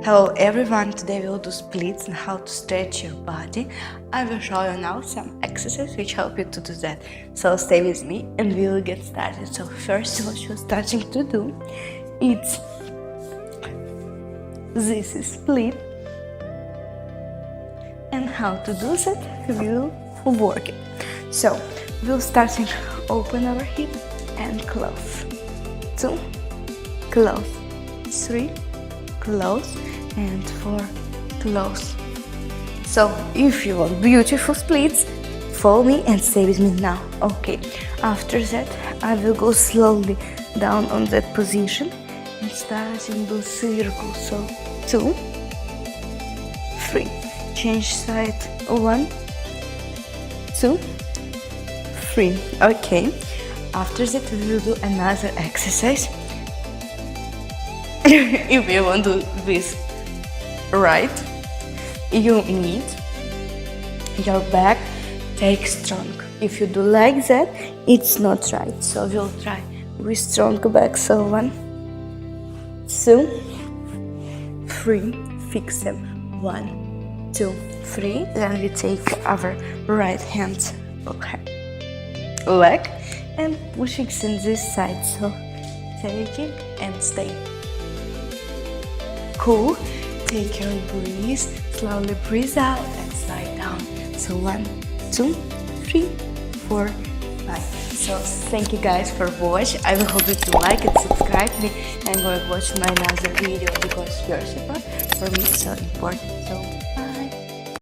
Hello everyone, today we'll do splits and how to stretch your body. I will show you now some exercises which help you to do that. So stay with me and we will get started. So first what you're starting to do, it's this is split. And how to do that, we'll work it. So we'll starting open our hip and close. 2, close, 3, close, and 4, close. So if you want beautiful splits, follow me and stay with me now. Okay, after that I will go slowly down on that position and starting do circle. So 2, 3, change side, 1, 2, 3. Okay, after that we will do another exercise. If you want to do this right, you need your back take strong. If you do like that, it's not right. So we'll try with strong back. So 1, 2, 3, fix them. 1, 2, 3. Then we take our right hand leg and pushing in this side. So taking and stay. Cool. Take your breathe. Slowly breathe out and slide down. So 1, 2, 3, 4, 5. So thank you guys for watching. I will hope you to like and subscribe me and go and watch my another video because your support for me is so important. So